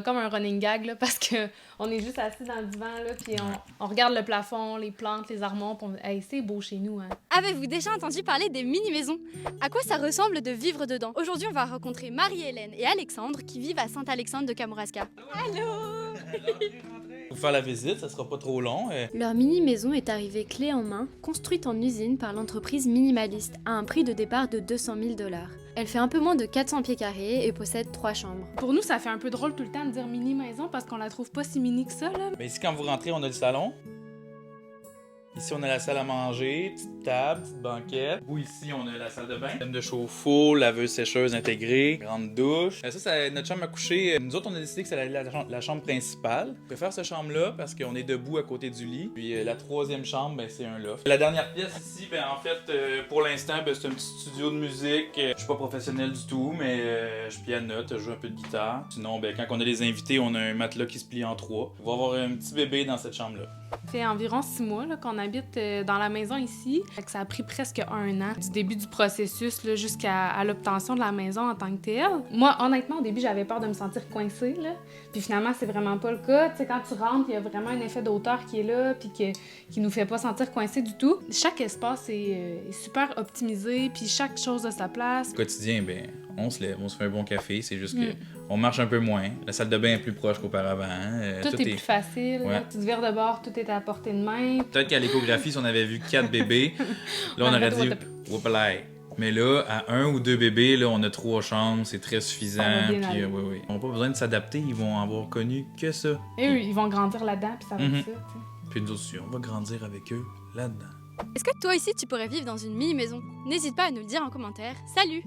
Comme un running gag, là, parce que on est juste assis dans le divan, là, puis on regarde le plafond, les plantes, les armoires, puis hey, c'est beau chez nous, hein. Avez-vous déjà entendu parler des mini-maisons? À quoi ça ressemble de vivre dedans? Aujourd'hui, on va rencontrer Marie-Hélène et Alexandre qui vivent à Saint-Alexandre de Kamouraska. Allô! Pour faire la visite, ça sera pas trop long. Leur mini-maison est arrivée clé en main, construite en usine par l'entreprise Minimaliste à un prix de départ de 200 000 $. Elle fait un peu moins de 400 pieds carrés et possède 3 chambres. Pour nous, ça fait un peu drôle tout le temps de dire mini-maison parce qu'on la trouve pas si mini que ça, là. Mais ici, quand vous rentrez, on a le salon. Ici, on a la salle à manger, petite table, petite banquette. Ou ici, on a la salle de bain. Système de chauffe-eau, laveuse sécheuse intégrée, grande douche. Ça, notre chambre à coucher. Nous autres, on a décidé que ça allait être la chambre principale. On préfère cette chambre-là parce qu'on est debout à côté du lit. Puis la troisième chambre, ben, c'est un loft. La dernière pièce ici, ben, en fait, pour l'instant, ben, c'est un petit studio de musique. Je suis pas professionnel du tout, mais je pianote, je joue un peu de guitare. Sinon, ben, quand on a des invités, on a un matelas qui se plie en 3. On va avoir un petit bébé dans cette chambre-là. Ça fait environ 6 mois là, qu'on habite dans la maison ici. Fait que ça a pris presque 1 an du début du processus là, jusqu'à l'obtention de la maison en tant que telle. Moi, honnêtement, au début, j'avais peur de me sentir coincée. Là. Puis finalement, c'est vraiment pas le cas. Tu sais, quand tu rentres, il y a vraiment un effet d'auteur qui est là puis qui nous fait pas sentir coincés du tout. Chaque espace est super optimisé puis chaque chose a sa place. Au quotidien, ben, on se lève, on se fait un bon café. C'est juste que on marche un peu moins. La salle de bain est plus proche qu'auparavant. Tout est plus facile. Ouais. Tu te vires de bord, tout est à portée de main. Peut-être qu'à l'échographie, si on avait vu 4 bébés, là, on aurait dit « Whoopalai ». Mais là, à 1 ou 2 bébés, là, on a 3 chambres, c'est très suffisant. Puis, oui. Ils n'ont pas besoin de s'adapter, ils vont avoir connu que ça. Et eux, ils vont grandir là-dedans, puis ça va être ça. T'sais. Puis nous aussi, on va grandir avec eux là-dedans. Est-ce que toi ici, tu pourrais vivre dans une mini-maison? N'hésite pas à nous le dire en commentaire. Salut!